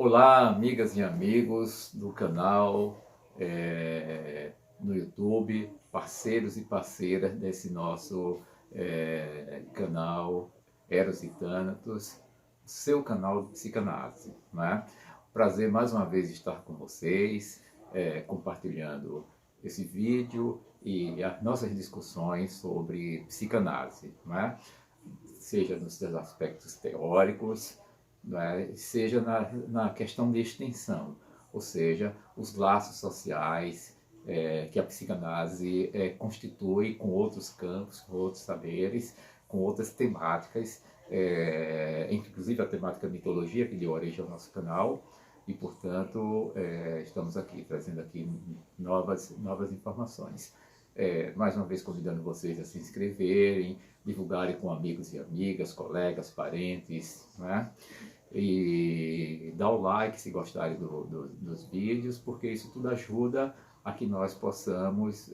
Olá, amigas e amigos do canal, no YouTube, parceiros e parceiras desse nosso canal Eros e Thanatos, seu canal de psicanálise, né? Prazer mais uma vez estar com vocês, compartilhando esse vídeo e as nossas discussões sobre psicanálise, né? Seja nos seus aspectos teóricos, né, seja na questão de extensão, ou seja, os laços sociais que a psicanálise constitui com outros campos, com outros saberes, com outras temáticas, inclusive a temática mitologia, que deu origem ao nosso canal, e, portanto, estamos aqui, trazendo aqui novas informações. Mais uma vez convidando vocês a se inscreverem, divulgarem com amigos e amigas, colegas, parentes, né? E dar o like se gostarem dos vídeos, porque isso tudo ajuda a que nós possamos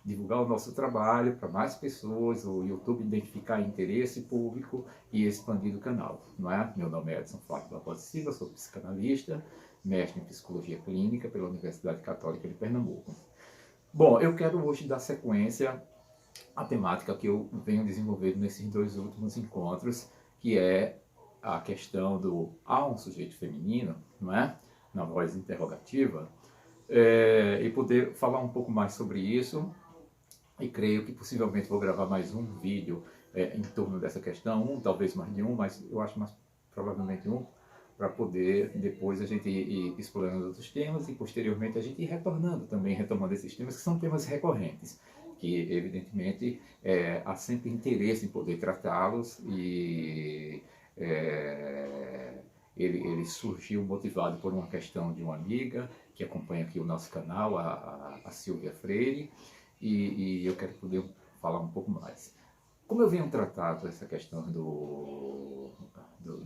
divulgar o nosso trabalho para mais pessoas, o YouTube identificar interesse público e expandir o canal, não é? Meu nome é Edson Flávio Barbosa Silva, sou psicanalista, mestre em psicologia clínica pela Universidade Católica de Pernambuco. Bom, eu quero hoje dar sequência à temática que eu venho desenvolvendo nesses dois últimos encontros, que é a questão do há um sujeito feminino, não é? Na voz interrogativa, e poder falar um pouco mais sobre isso, e creio que possivelmente vou gravar mais um vídeo em torno dessa questão, talvez mais de um, mas eu acho mais provavelmente um, para poder depois a gente ir explorando outros temas e posteriormente a gente ir retornando também, retomando esses temas que são temas recorrentes, que evidentemente há sempre interesse em poder tratá-los e ele surgiu motivado por uma questão de uma amiga que acompanha aqui o nosso canal, a Silvia Freire, e eu quero poder falar um pouco mais. Como eu venho tratado essa questão do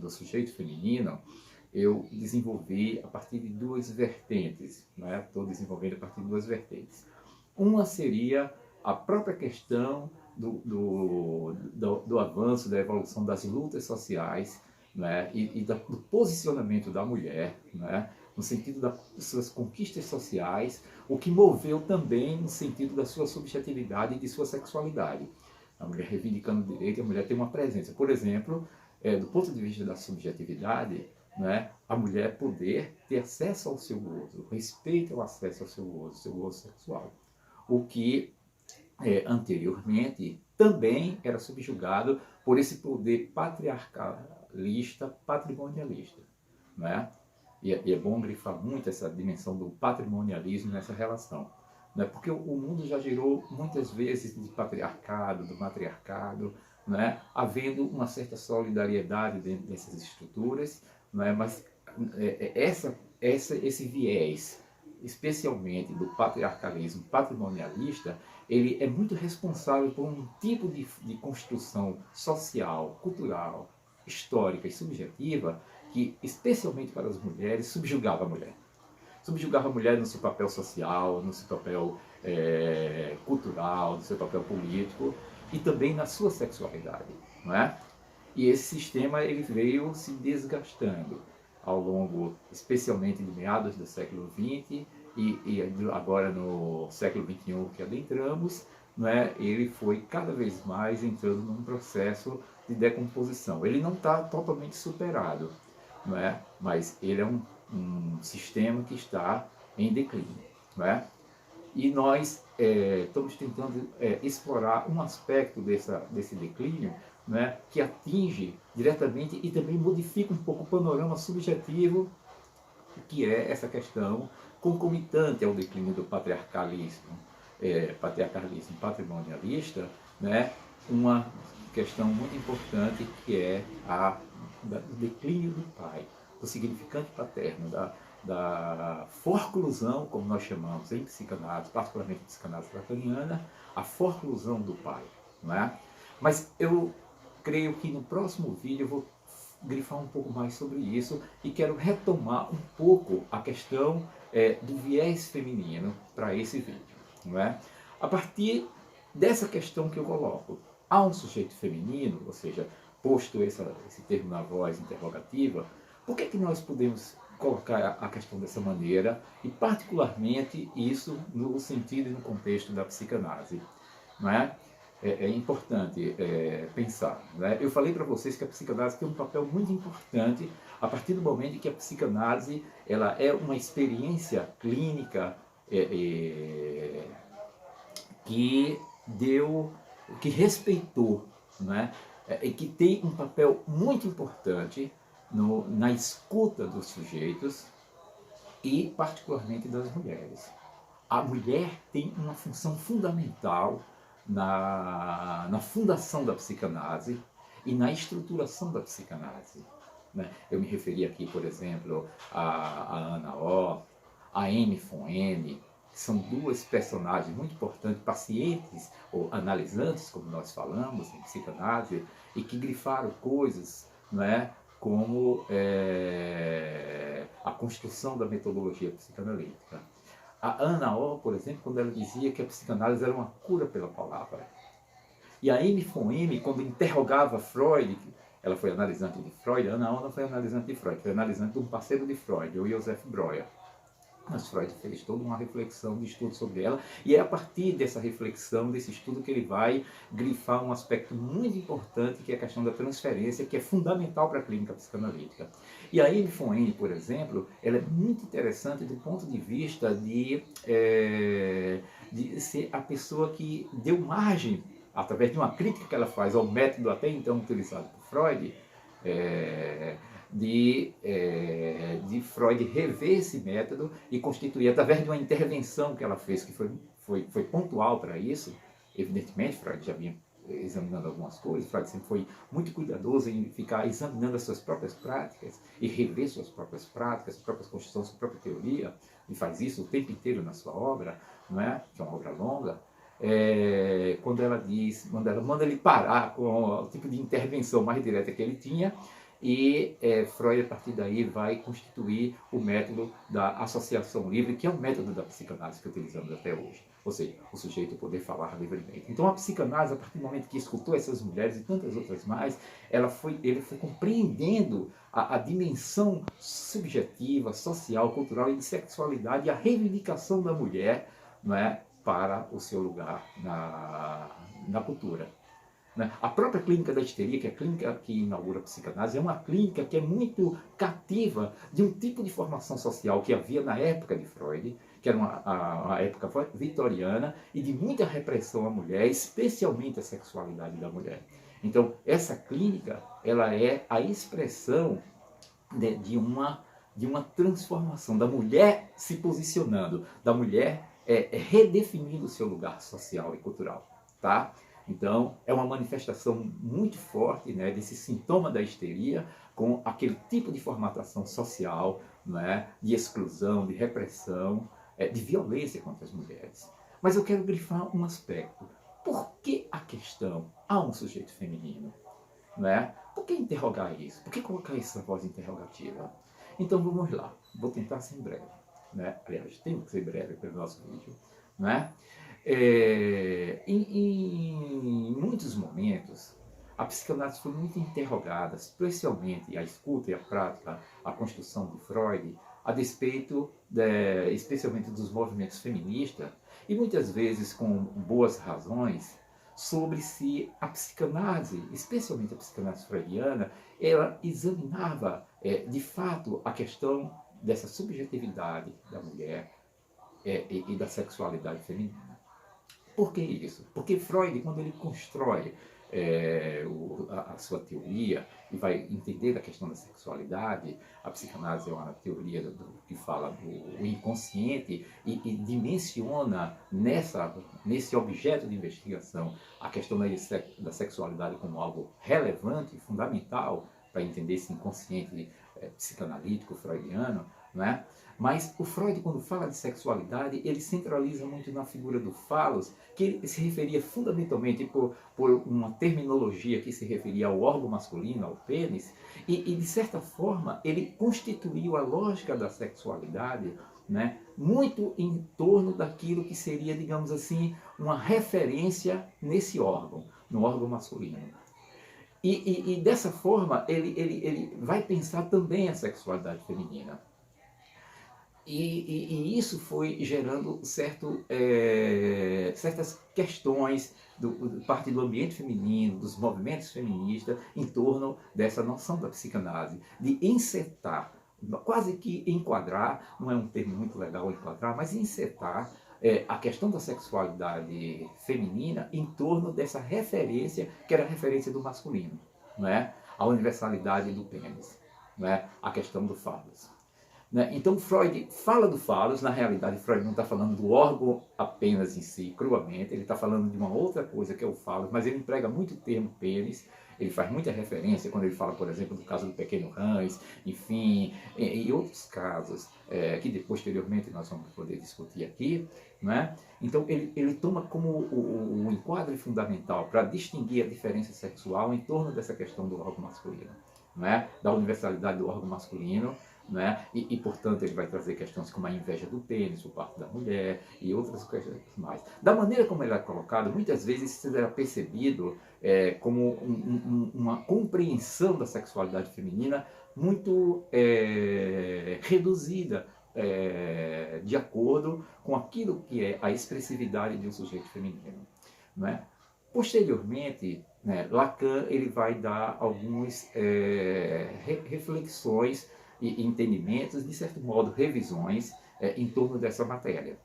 sujeito feminino, eu desenvolvi a partir de duas vertentes, né? Estou desenvolvendo a partir de duas vertentes. Uma seria a própria questão do avanço, da evolução das lutas sociais, né? e do posicionamento da mulher, né? No sentido das suas conquistas sociais, o que moveu também no sentido da sua subjetividade e de sua sexualidade. A mulher reivindicando o direito, a mulher tem uma presença. Por exemplo, do ponto de vista da subjetividade, né, a mulher poder ter acesso ao seu gozo, respeito ao acesso ao seu gozo sexual. O que anteriormente também era subjugado por esse poder patriarcalista, patrimonialista, né? E é bom grifar muito essa dimensão do patrimonialismo nessa relação, né? Porque o mundo já girou muitas vezes de patriarcado, do matriarcado, né? Havendo uma certa solidariedade dentro dessas estruturas, né? Mas esse viés, especialmente do patriarcalismo patrimonialista, ele é muito responsável por um tipo de construção social, cultural, histórica e subjetiva que, especialmente para as mulheres, subjugava a mulher. Subjugava a mulher no seu papel social, no seu papel cultural, no seu papel político e também na sua sexualidade, não é? E esse sistema ele veio se desgastando ao longo, especialmente de meados do século XX e agora no século XXI que adentramos, não é? Ele foi cada vez mais entrando num processo de decomposição. Ele não está totalmente superado, não é? Mas ele é um sistema que está em declínio, não é? E nós estamos tentando explorar um aspecto desse declínio, né, que atinge diretamente e também modifica um pouco o panorama subjetivo, que é essa questão concomitante ao declínio do patriarcalismo patrimonialista, né, uma questão muito importante que é do declínio do pai, do significante paterno, da forclusão, como nós chamamos em psicanálise, particularmente em psicanálise lacaniana, a forclusão do pai, não é? Mas eu creio que no próximo vídeo eu vou grifar um pouco mais sobre isso e quero retomar um pouco a questão do viés feminino para esse vídeo, não é? A partir dessa questão que eu coloco, há um sujeito feminino, ou seja, posto esse termo na voz interrogativa, Por que nós podemos colocar a questão dessa maneira, e particularmente isso no sentido e no contexto da psicanálise? Não é? É importante pensar. Né? Eu falei para vocês que a psicanálise tem um papel muito importante a partir do momento em que a psicanálise ela é uma experiência clínica que deu, que respeitou, né? E que tem um papel muito importante na escuta dos sujeitos e particularmente das mulheres. A mulher tem uma função fundamental na fundação da psicanálise e na estruturação da psicanálise. Né? Eu me referi aqui, por exemplo, a Ana Oh, a Amy von Ene, que são duas personagens muito importantes, pacientes ou analisantes, como nós falamos em psicanálise, e que grifaram coisas, não é, como a construção da metodologia psicanalítica. A Ana Oh, por exemplo, quando ela dizia que a psicanálise era uma cura pela palavra. E a Amy von Ene, quando interrogava Freud, ela foi analisante de Freud, a Ana Oh não foi analisante de Freud, foi analisante de um parceiro de Freud, o Joseph Breuer. Mas Freud fez toda uma reflexão de estudo sobre ela, e é a partir dessa reflexão, desse estudo, que ele vai grifar um aspecto muito importante, que é a questão da transferência, que é fundamental para a clínica psicanalítica. E a Amy von Ene, por exemplo, ela é muito interessante do ponto de vista de ser a pessoa que deu margem, através de uma crítica que ela faz ao método até então utilizado por Freud, de Freud rever esse método e constituir, através de uma intervenção que ela fez, que foi pontual para isso. Evidentemente, Freud já vinha examinando algumas coisas, Freud sempre foi muito cuidadoso em ficar examinando as suas próprias práticas e rever suas próprias práticas, suas próprias construções, sua própria teoria, e faz isso o tempo inteiro na sua obra, não é? Que é uma obra longa. Quando ela manda ele parar com o tipo de intervenção mais direta que ele tinha, e Freud, a partir daí, vai constituir o método da associação livre, que é o método da psicanálise que utilizamos até hoje. Ou seja, o sujeito poder falar livremente. Então a psicanálise, a partir do momento que escutou essas mulheres e tantas outras mais, ele foi compreendendo a dimensão subjetiva, social, cultural e de sexualidade, e a reivindicação da mulher, não é, para o seu lugar na cultura. A própria clínica da histeria, que é a clínica que inaugura a psicanálise, é uma clínica que é muito cativa de um tipo de formação social que havia na época de Freud, que era uma época vitoriana, e de muita repressão à mulher, especialmente à sexualidade da mulher. Então, essa clínica, ela é a expressão de uma transformação da mulher se posicionando, da mulher redefinindo o seu lugar social e cultural, tá? Então, é uma manifestação muito forte, né, desse sintoma da histeria, com aquele tipo de formatação social, né, de exclusão, de repressão, de violência contra as mulheres. Mas eu quero grifar um aspecto. Por que a questão há um sujeito feminino? Né? Por que interrogar isso? Por que colocar essa voz interrogativa? Então vamos lá, vou tentar ser breve. Né? Aliás, tenho que ser breve para o nosso vídeo. Né? Em muitos momentos, a psicanálise foi muito interrogada, especialmente a escuta e a prática, a construção de Freud, a despeito, especialmente dos movimentos feministas, e muitas vezes com boas razões, sobre se a psicanálise, especialmente a psicanálise freudiana, ela examinava de fato a questão dessa subjetividade da mulher e da sexualidade feminina. Por que isso? Porque Freud, quando ele constrói a sua teoria e vai entender a questão da sexualidade, a psicanálise é uma teoria que fala do inconsciente e dimensiona nesse objeto de investigação a questão da sexualidade como algo relevante, fundamental para entender esse inconsciente psicanalítico freudiano, né? Mas o Freud, quando fala de sexualidade, ele centraliza muito na figura do falo, que ele se referia fundamentalmente por uma terminologia que se referia ao órgão masculino, ao pênis, e de certa forma ele constituiu a lógica da sexualidade, né, muito em torno daquilo que seria, digamos assim, uma referência nesse órgão, no órgão masculino. E dessa forma, ele vai pensar também a sexualidade feminina. E isso foi gerando certas questões parte do ambiente feminino, dos movimentos feministas, em torno dessa noção da psicanálise, de insetar, quase que enquadrar, não é um termo muito legal enquadrar, mas insetar a questão da sexualidade feminina em torno dessa referência, que era a referência do masculino, não é? A universalidade do pênis, não é? A questão do phallus. Né? Então Freud fala do phallus, na realidade Freud não está falando do órgão apenas em si, cruamente, ele está falando de uma outra coisa que é o phallus, mas ele emprega muito o termo pênis, ele faz muita referência quando ele fala, por exemplo, do caso do pequeno rãs, enfim, e outros casos que posteriormente nós vamos poder discutir aqui. Né? Então ele toma como o enquadre fundamental para distinguir a diferença sexual em torno dessa questão do órgão masculino, né? Da universalidade do órgão masculino, né? Portanto, ele vai trazer questões como a inveja do pênis por parte da mulher e outras questões mais. Da maneira como ele é colocado, muitas vezes isso era percebido como uma compreensão da sexualidade feminina muito reduzida, de acordo com aquilo que é a expressividade de um sujeito feminino. Né? Posteriormente, né, Lacan ele vai dar algumas reflexões e entendimentos, de certo modo, revisões em torno dessa matéria.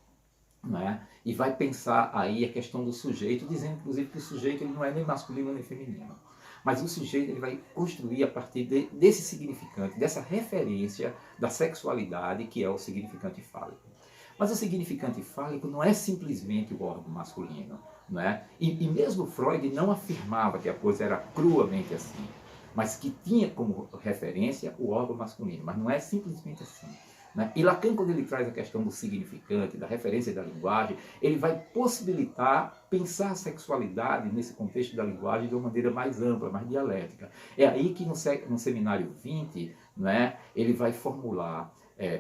Né? E vai pensar aí a questão do sujeito, dizendo inclusive que o sujeito ele não é nem masculino nem feminino. Mas o sujeito ele vai construir a partir desse significante, dessa referência da sexualidade que é o significante fálico. Mas o significante fálico não é simplesmente o órgão masculino. Né? E mesmo Freud não afirmava que a coisa era cruamente assim, mas que tinha como referência o órgão masculino, mas não é simplesmente assim. Né? E Lacan, quando ele traz a questão do significante, da referência da linguagem, ele vai possibilitar pensar a sexualidade nesse contexto da linguagem de uma maneira mais ampla, mais dialética. É aí que no seminário 20, né, ele vai formular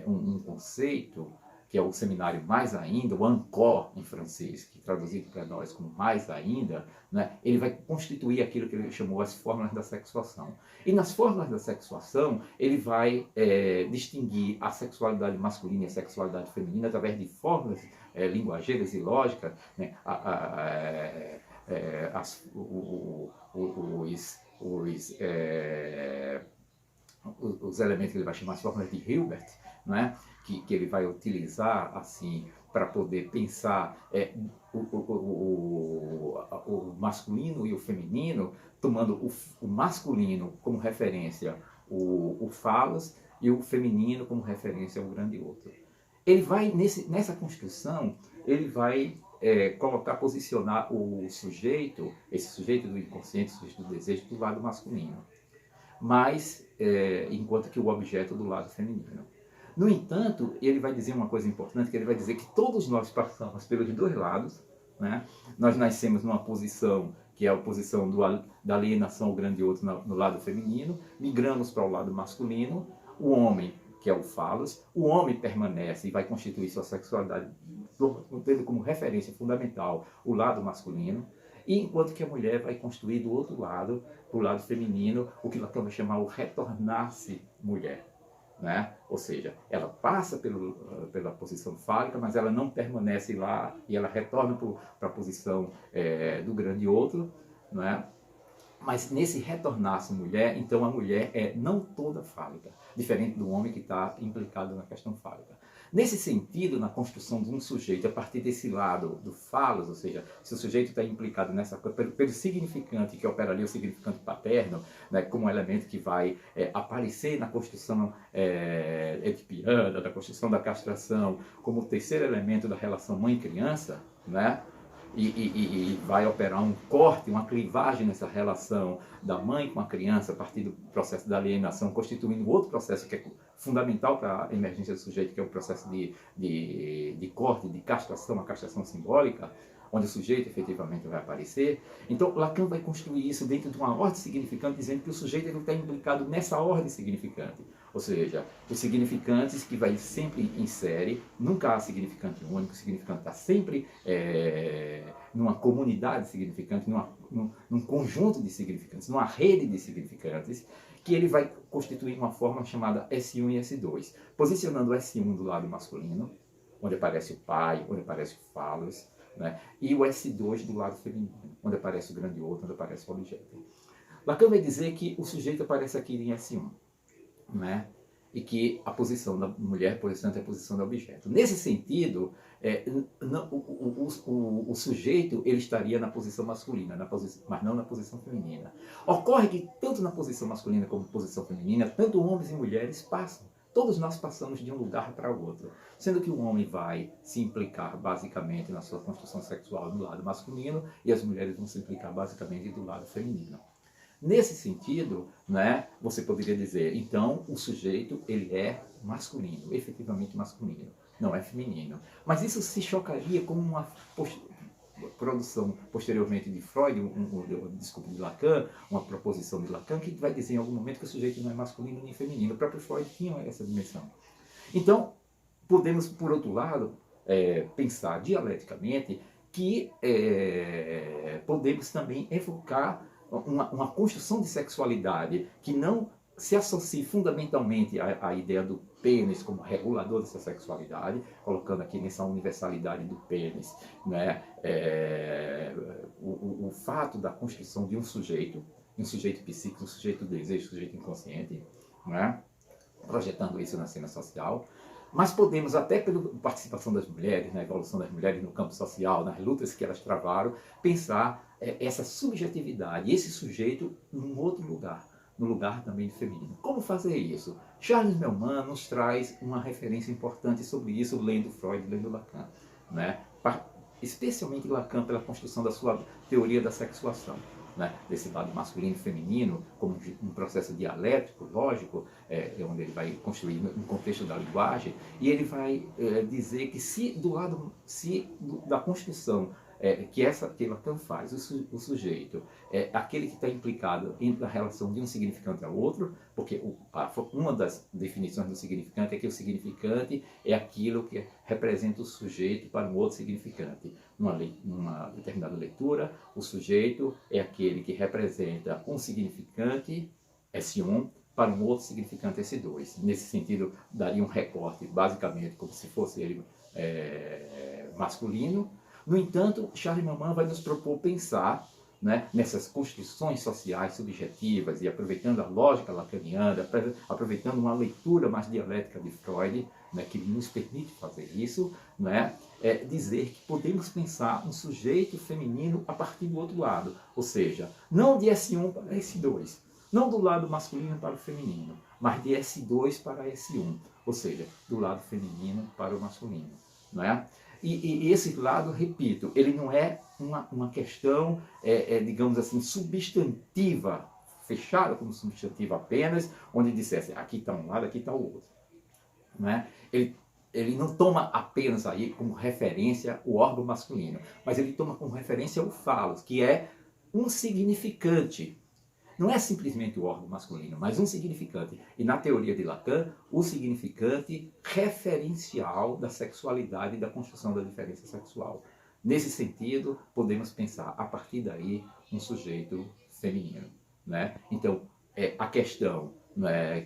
um conceito que é o seminário Mais Ainda, o encore em francês, que traduzido para nós como Mais Ainda, né, ele vai constituir aquilo que ele chamou as fórmulas da sexuação. E nas fórmulas da sexuação, ele vai distinguir a sexualidade masculina e a sexualidade feminina através de fórmulas linguageiras e lógicas, né, os elementos que ele vai chamar as fórmulas de Hilbert, né? que ele vai utilizar assim para poder pensar o masculino e o feminino, tomando o masculino como referência o phallus e o feminino como referência ao grande outro. Ele vai, nessa construção, ele vai posicionar o sujeito, esse sujeito do inconsciente, o sujeito do desejo, do lado masculino, mas enquanto que o objeto do lado feminino. No entanto, ele vai dizer uma coisa importante, que ele vai dizer que todos nós passamos pelos dois lados, né? Nós nascemos numa posição que é a posição da alienação ao grande outro no lado feminino, migramos para o lado masculino, o homem, que é o phallus, o homem permanece e vai constituir sua sexualidade, tendo como referência fundamental o lado masculino, e enquanto que a mulher vai construir do outro lado, para o lado feminino, o que Lacan vai chamar o retornar-se mulher. Né? Ou seja, ela passa pela posição fálica, mas ela não permanece lá e ela retorna para a posição do grande outro. Né? Mas nesse retornar-se mulher, então a mulher é não toda fálica, diferente do homem que está implicado na questão fálica. Nesse sentido, na construção de um sujeito, a partir desse lado do phallus, ou seja, se o sujeito está implicado nessa coisa, pelo significante que opera ali, o significante paterno, né, como um elemento que vai aparecer na construção edipiana, da construção da castração, como o terceiro elemento da relação mãe-criança, né? E vai operar um corte, uma clivagem nessa relação da mãe com a criança a partir do processo da alienação, constituindo outro processo que é fundamental para a emergência do sujeito, que é o processo de corte, de castração, a castração simbólica, onde o sujeito efetivamente vai aparecer. Então, Lacan vai construir isso dentro de uma ordem significante, dizendo que o sujeito ele está implicado nessa ordem significante. Ou seja, os significantes que vai sempre em série, nunca há significante único, o significante está sempre numa comunidade significante, num conjunto de significantes, numa rede de significantes, que ele vai constituir uma forma chamada S1 e S2, posicionando o S1 do lado masculino, onde aparece o pai, onde aparece o falos, né? E o S2 do lado feminino, onde aparece o grande outro, onde aparece o objeto. Lacan vai dizer que o sujeito aparece aqui em S1, né? E que a posição da mulher, portanto, é a posição do objeto. Nesse sentido, o sujeito ele estaria na posição masculina, mas não na posição feminina. Ocorre que tanto na posição masculina como na posição feminina, tanto homens e mulheres passam. Todos nós passamos de um lugar para o outro, sendo que o homem vai se implicar basicamente na sua construção sexual do lado masculino e as mulheres vão se implicar basicamente do lado feminino. Nesse sentido, né, você poderia dizer, então, o sujeito ele é masculino, efetivamente masculino, não é feminino. Mas isso se chocaria com uma produção posteriormente de Freud, desculpa, de Lacan, uma proposição de Lacan, que vai dizer em algum momento que o sujeito não é masculino nem feminino. O próprio Freud tinha essa dimensão. Então, podemos, por outro lado, pensar dialeticamente que podemos também evocar uma construção de sexualidade que não se associe fundamentalmente à ideia do pênis como regulador dessa sexualidade, colocando aqui nessa universalidade do pênis, né, o fato da construção de um sujeito psíquico, um sujeito do desejo, um sujeito inconsciente, né, projetando isso na cena social. Mas podemos, até pela participação das mulheres, na evolução das mulheres no campo social, nas lutas que elas travaram, pensar essa subjetividade, esse sujeito num outro lugar, no lugar também feminino. Como fazer isso? Charles Melman nos traz uma referência importante sobre isso, lendo Freud, lendo Lacan, né? Especialmente Lacan pela construção da sua teoria da sexuação. Né, desse lado masculino e feminino, como um processo dialético, lógico, onde ele vai construir um contexto da linguagem, e ele vai dizer que se da construção que Lacan faz, o sujeito é aquele que está implicado na relação de um significante ao outro, porque uma das definições do significante é que o significante é aquilo que representa o sujeito para um outro significante. Numa determinada leitura, o sujeito é aquele que representa um significante, S1, para um outro significante, S2. Nesse sentido, daria um recorte, basicamente, como se fosse ele masculino. No entanto, Charles Melman vai nos propor pensar, né, nessas construções sociais subjetivas e aproveitando a lógica lacaniana, aproveitando uma leitura mais dialética de Freud, né, que nos permite fazer isso, né, dizer que podemos pensar um sujeito feminino a partir do outro lado, ou seja, não de S1 para S2, não do lado masculino para o feminino, mas de S2 para S1, ou seja, do lado feminino para o masculino, não é? E esse lado, repito, ele não é uma questão, digamos assim, substantiva, fechada como substantiva apenas, onde dissesse, aqui está um lado, aqui está o outro. Não é? Ele não toma apenas aí como referência o órgão masculino, mas ele toma como referência o falos, que é um significante. Não é simplesmente o órgão masculino, mas um significante. E na teoria de Lacan, o significante referencial da sexualidade e da construção da diferença sexual. Nesse sentido, podemos pensar, a partir daí, um sujeito feminino. Né? Então, a questão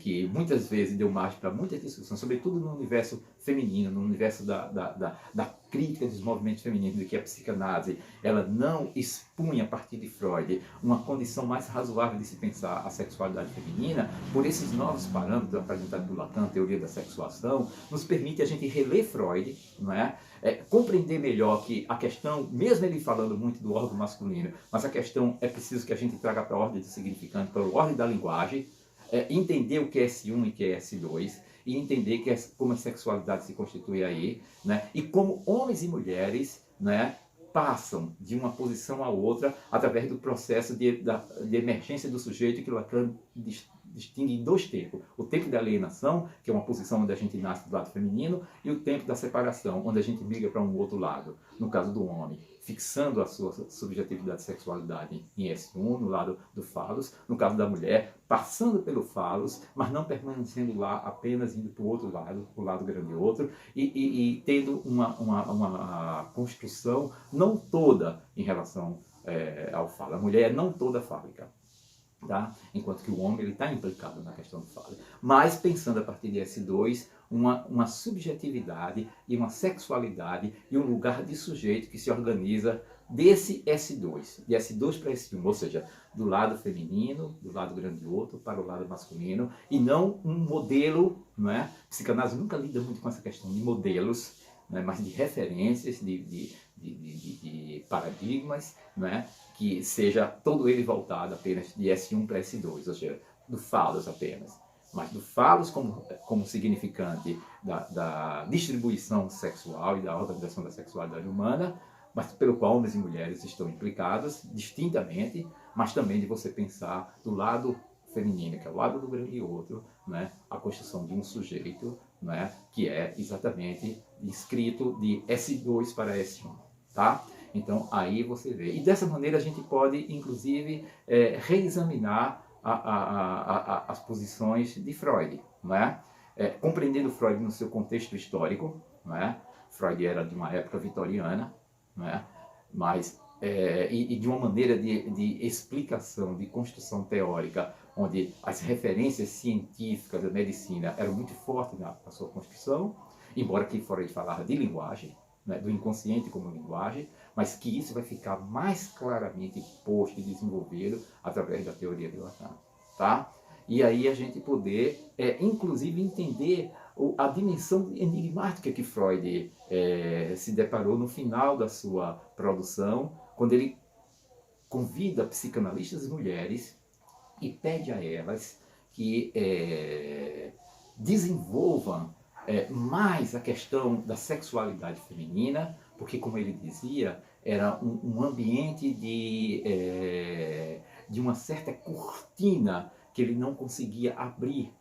que muitas vezes deu margem para muita discussão, sobretudo no universo feminino, no universo da crítica dos movimentos femininos, de que a psicanálise ela não expunha a partir de Freud uma condição mais razoável de se pensar a sexualidade feminina, por esses novos parâmetros apresentados por Lacan, a teoria da sexuação, nos permite a gente reler Freud, não é? Compreender melhor que a questão, mesmo ele falando muito do órgão masculino, mas a questão é preciso que a gente traga para a ordem do significante, para a ordem da linguagem, entender o que é S1 e o que é S2, e entender como a sexualidade se constitui aí, né? E como homens e mulheres, né, passam de uma posição a outra através do processo de emergência do sujeito que Lacan distingue em dois tempos. O tempo da alienação, que é uma posição onde a gente nasce do lado feminino, e o tempo da separação, onde a gente migra para um outro lado, no caso do homem, fixando a sua subjetividade e sexualidade em S1, no lado do falos, no caso da mulher, passando pelo falos, mas não permanecendo lá, apenas indo para o outro lado, o lado grande outro, e tendo uma construção não toda em relação ao falo. A mulher é não toda fálica. Tá? Enquanto que o homem está implicado na questão do falo. Mas pensando a partir de S2, uma subjetividade e uma sexualidade e um lugar de sujeito que se organiza desse S2, de S2 para S1, ou seja, do lado feminino, do lado grandioso para o lado masculino, e não um modelo, não é? Psicanálise nunca lida muito com essa questão de modelos, não é? Mas de referências, de paradigmas, não é? Que seja todo ele voltado apenas de S1 para S2, ou seja, do falos apenas, mas do falos como significante da distribuição sexual e da organização da sexualidade humana, mas pelo qual homens e mulheres estão implicados distintamente, mas também de você pensar do lado feminino, que é o lado do grande e outro, né, a construção de um sujeito, né, que é exatamente inscrito de S2 para S1, tá? Então, aí você vê. E dessa maneira a gente pode, inclusive, reexaminar as posições de Freud, não é? Compreendendo Freud no seu contexto histórico, não é? Freud era de uma época vitoriana, não é? Mas, e de uma maneira de explicação, de construção teórica, onde as referências científicas da medicina eram muito fortes na sua construção, embora que Freud falava de linguagem, né, do inconsciente como linguagem, mas que isso vai ficar mais claramente posto e desenvolvido através da teoria de Lacan, tá? E aí a gente poder, inclusive, entender a dimensão enigmática que Freud se deparou no final da sua produção, quando ele convida psicanalistas mulheres e pede a elas que desenvolvam mais a questão da sexualidade feminina, porque, como ele dizia, era um ambiente de uma certa cortina que ele não conseguia abrir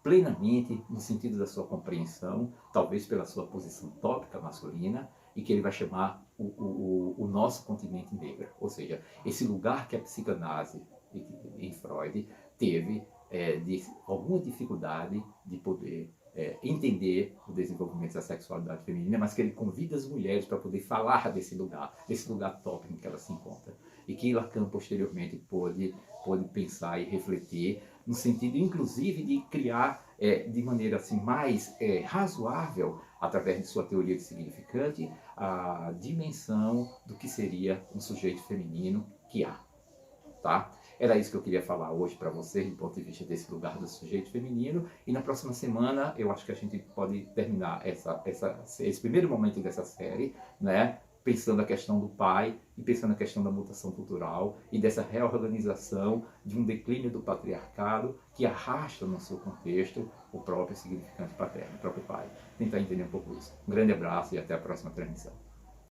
plenamente no sentido da sua compreensão, talvez pela sua posição tópica masculina, e que ele vai chamar o nosso continente negro, ou seja, esse lugar que a psicanálise em Freud teve de alguma dificuldade de poder entender o desenvolvimento da sexualidade feminina, mas que ele convida as mulheres para poder falar desse lugar tópico em que ela se encontra. E que Lacan posteriormente pôde pensar e refletir no sentido, inclusive, de criar de maneira assim, mais razoável, através de sua teoria de significante, a dimensão do que seria um sujeito feminino que há. Tá? Era isso que eu queria falar hoje para vocês, do ponto de vista desse lugar do sujeito feminino. E na próxima semana, eu acho que a gente pode terminar esse primeiro momento dessa série, né? Pensando a questão do pai e pensando a questão da mutação cultural e dessa reorganização de um declínio do patriarcado que arrasta no seu contexto o próprio significante paterno, o próprio pai. Tentar entender um pouco isso. Um grande abraço e até a próxima transmissão.